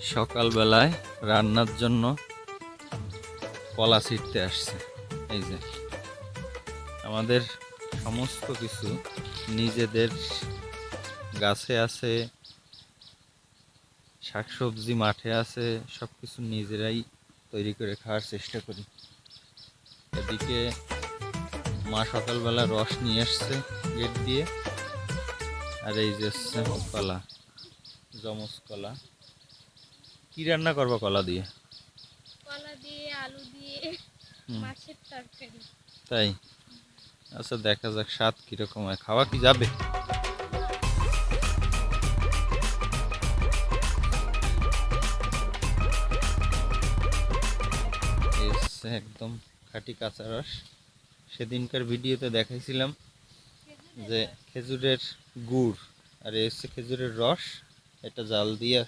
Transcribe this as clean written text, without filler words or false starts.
সকালবেলায় রান্নার জন্য কলা ছিঁড়তে আসছে। এই যে আমাদের সমস্ত কিছু নিজেদের গাছে আছে, শাকসবজি মাঠে আছে, সব কিছু নিজেরাই তৈরি করে খাওয়ার চেষ্টা করি। এদিকে মা সকালবেলা রস নিয়ে আসছে গেট দিয়ে, আর এই যে কলা, জমস কলা। কি রান্না করবো কলা দিয়ে? কলা দিয়ে আলু দিয়ে মাছের তরকারি। তাই? আচ্ছা, দেখা যাক স্বাদ কিরকম হয়। খাওয়া কি যাবে? এই হচ্ছে একদম খাঁটি কাঁচা রস। সেদিনকার ভিডিওতে দেখাইছিলাম যে খেজুরের গুড়, আর এই হচ্ছে খেজুরের রস। এটা জাল দিয়ে